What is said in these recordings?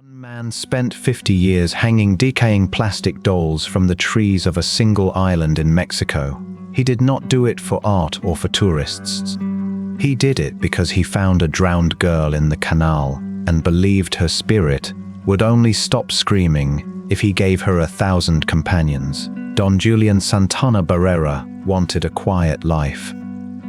One man spent 50 years hanging decaying plastic dolls from the trees of a single island in Mexico. He did not do it for art or for tourists. He did it because he found a drowned girl in the canal and believed her spirit would only stop screaming if he gave her 1,000 companions. Don Julian Santana Barrera wanted a quiet life.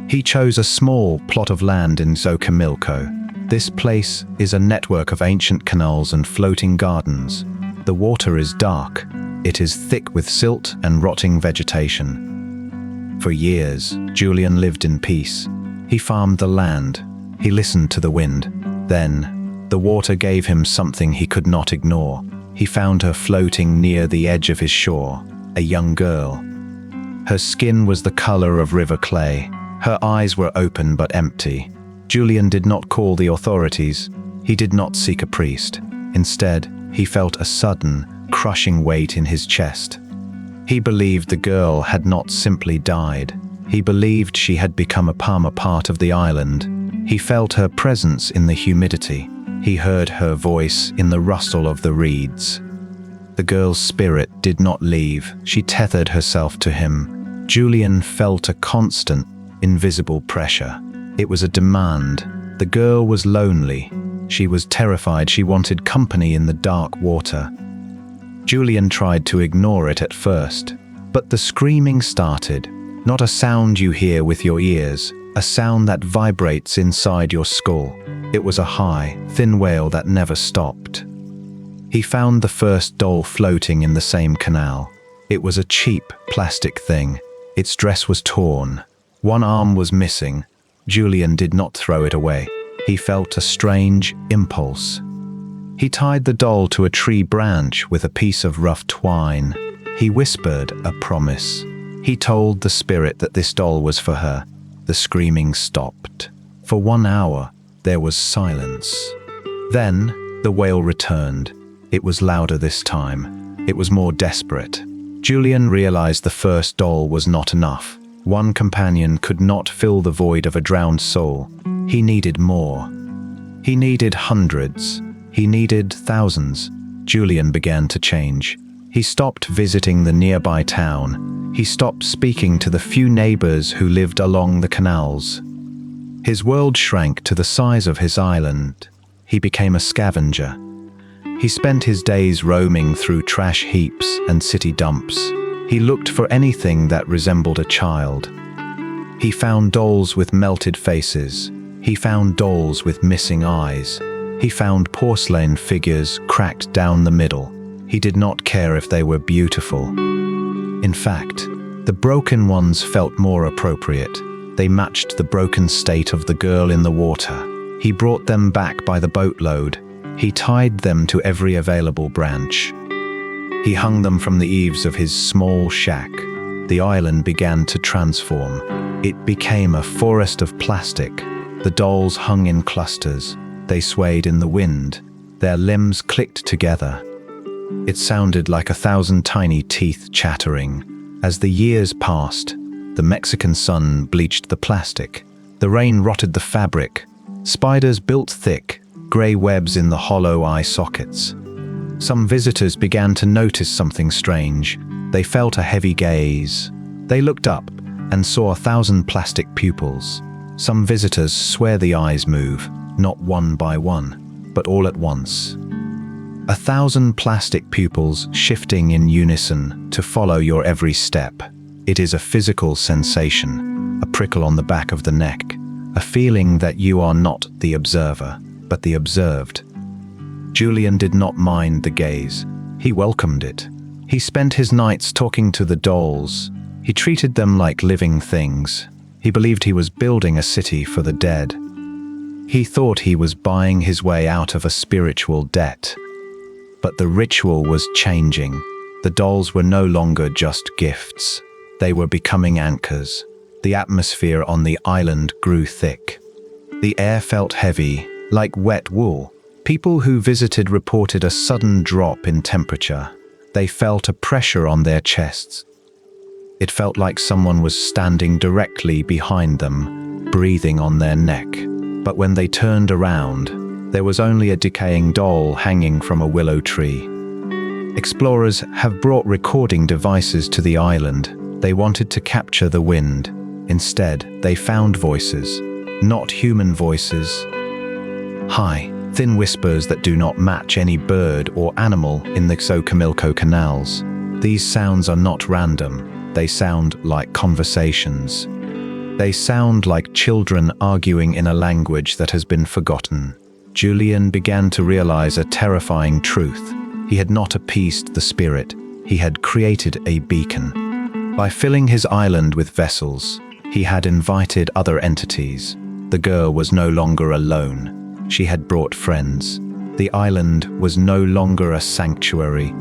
He chose a small plot of land in Xochimilco. This place is a network of ancient canals and floating gardens. The water is dark. It is thick with silt and rotting vegetation. For years, Julian lived in peace. He farmed the land. He listened to the wind. Then, the water gave him something he could not ignore. He found her floating near the edge of his shore, a young girl. Her skin was the color of river clay. Her eyes were open but empty. Julian did not call the authorities. He did not seek a priest. Instead, he felt a sudden, crushing weight in his chest. He believed the girl had not simply died. He believed she had become a permanent part of the island. He felt her presence in the humidity. He heard her voice in the rustle of the reeds. The girl's spirit did not leave. She tethered herself to him. Julian felt a constant, invisible pressure. It was a demand. The girl was lonely. She was terrified. She wanted company in the dark water. Julian tried to ignore it at first, but the screaming started. Not a sound you hear with your ears, a sound that vibrates inside your skull. It was a high, thin wail that never stopped. He found the first doll floating in the same canal. It was a cheap, plastic thing. Its dress was torn. One arm was missing. Julian did not throw it away. He felt a strange impulse. He tied the doll to a tree branch with a piece of rough twine. He whispered a promise. He told the spirit that this doll was for her. The screaming stopped. For 1 hour, there was silence. Then, the wail returned. It was louder this time. It was more desperate. Julian realized the first doll was not enough. One companion could not fill the void of a drowned soul. He needed more. He needed hundreds. He needed thousands. Julian began to change. He stopped visiting the nearby town. He stopped speaking to the few neighbors who lived along the canals. His world shrank to the size of his island. He became a scavenger. He spent his days roaming through trash heaps and city dumps. He looked for anything that resembled a child. He found dolls with melted faces. He found dolls with missing eyes. He found porcelain figures cracked down the middle. He did not care if they were beautiful. In fact, the broken ones felt more appropriate. They matched the broken state of the girl in the water. He brought them back by the boatload. He tied them to every available branch. He hung them from the eaves of his small shack. The island began to transform. It became a forest of plastic. The dolls hung in clusters. They swayed in the wind. Their limbs clicked together. It sounded like 1,000 tiny teeth chattering. As the years passed, the Mexican sun bleached the plastic. The rain rotted the fabric. Spiders built thick, gray webs in the hollow eye sockets. Some visitors began to notice something strange. They felt a heavy gaze. They looked up and saw 1,000 plastic pupils. Some visitors swear the eyes move, not one by one, but all at once. 1,000 plastic pupils shifting in unison to follow your every step. It is a physical sensation, a prickle on the back of the neck, a feeling that you are not the observer, but the observed. Julian did not mind the gaze. He welcomed it. He spent his nights talking to the dolls. He treated them like living things. He believed he was building a city for the dead. He thought he was buying his way out of a spiritual debt. But the ritual was changing. The dolls were no longer just gifts. They were becoming anchors. The atmosphere on the island grew thick. The air felt heavy, like wet wool. People who visited reported a sudden drop in temperature. They felt a pressure on their chests. It felt like someone was standing directly behind them, breathing on their neck. But when they turned around, There was only a decaying doll hanging from a willow tree. Explorers have brought recording devices to the island. They wanted to capture the wind. Instead, they found voices, not human voices. High, thin whispers that do not match any bird or animal in the Xochimilco canals. These sounds are not random. They sound like conversations. They sound like children arguing in a language that has been forgotten. Julian began to realize a terrifying truth. He had not appeased the spirit. He had created a beacon. By filling his island with vessels, he had invited other entities. The girl was no longer alone. She had brought friends. The island was no longer a sanctuary.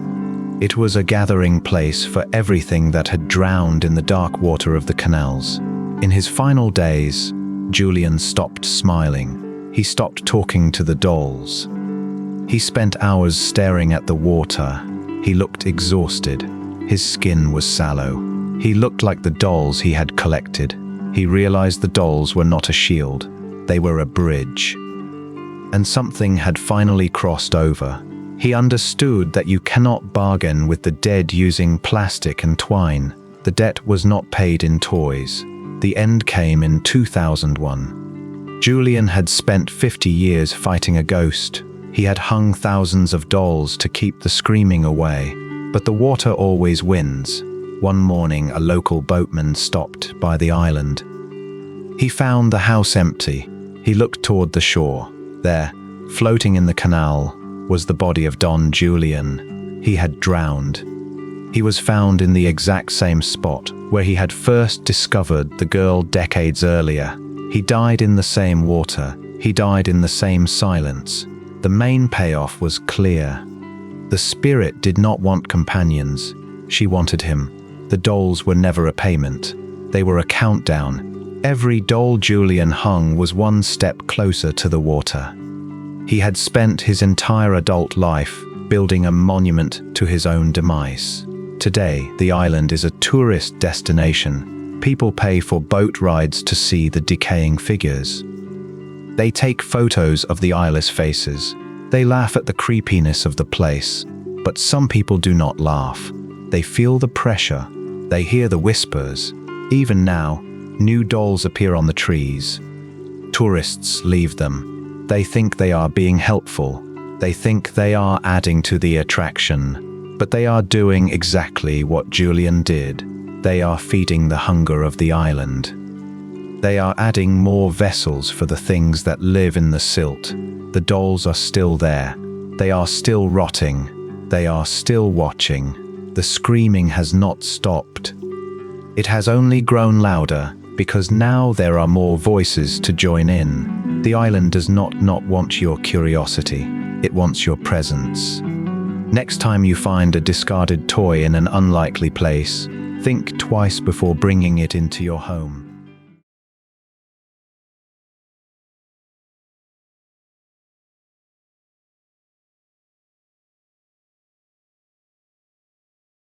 It was a gathering place for everything that had drowned in the dark water of the canals. In his final days, Julian stopped smiling. He stopped talking to the dolls. He spent hours staring at the water. He looked exhausted. His skin was sallow. He looked like the dolls he had collected. He realized the dolls were not a shield. They were a bridge. And something had finally crossed over. He understood that you cannot bargain with the dead using plastic and twine. The debt was not paid in toys. The end came in 2001. Julian had spent 50 years fighting a ghost. He had hung thousands of dolls to keep the screaming away. But the water always wins. One morning, a local boatman stopped by the island. He found the house empty. He looked toward the shore. There, floating in the canal, was the body of Don Julian. He had drowned. He was found in the exact same spot where he had first discovered the girl decades earlier. He died in the same water. He died in the same silence. The main payoff was clear. The spirit did not want companions. She wanted him. The dolls were never a payment. They were a countdown. Every doll Julian hung was one step closer to the water. He had spent his entire adult life building a monument to his own demise. Today, the island is a tourist destination. People pay for boat rides to see the decaying figures. They take photos of the eyeless faces. They laugh at the creepiness of the place. But some people do not laugh. They feel the pressure. They hear the whispers. Even now, new dolls appear on the trees. Tourists leave them. They think they are being helpful. They think they are adding to the attraction. But they are doing exactly what Julian did. They are feeding the hunger of the island. They are adding more vessels for the things that live in the silt. The dolls are still there. They are still rotting. They are still watching. The screaming has not stopped. It has only grown louder because now there are more voices to join in. The island does not want your curiosity. It wants your presence. Next time you find a discarded toy in an unlikely place, think twice before bringing it into your home.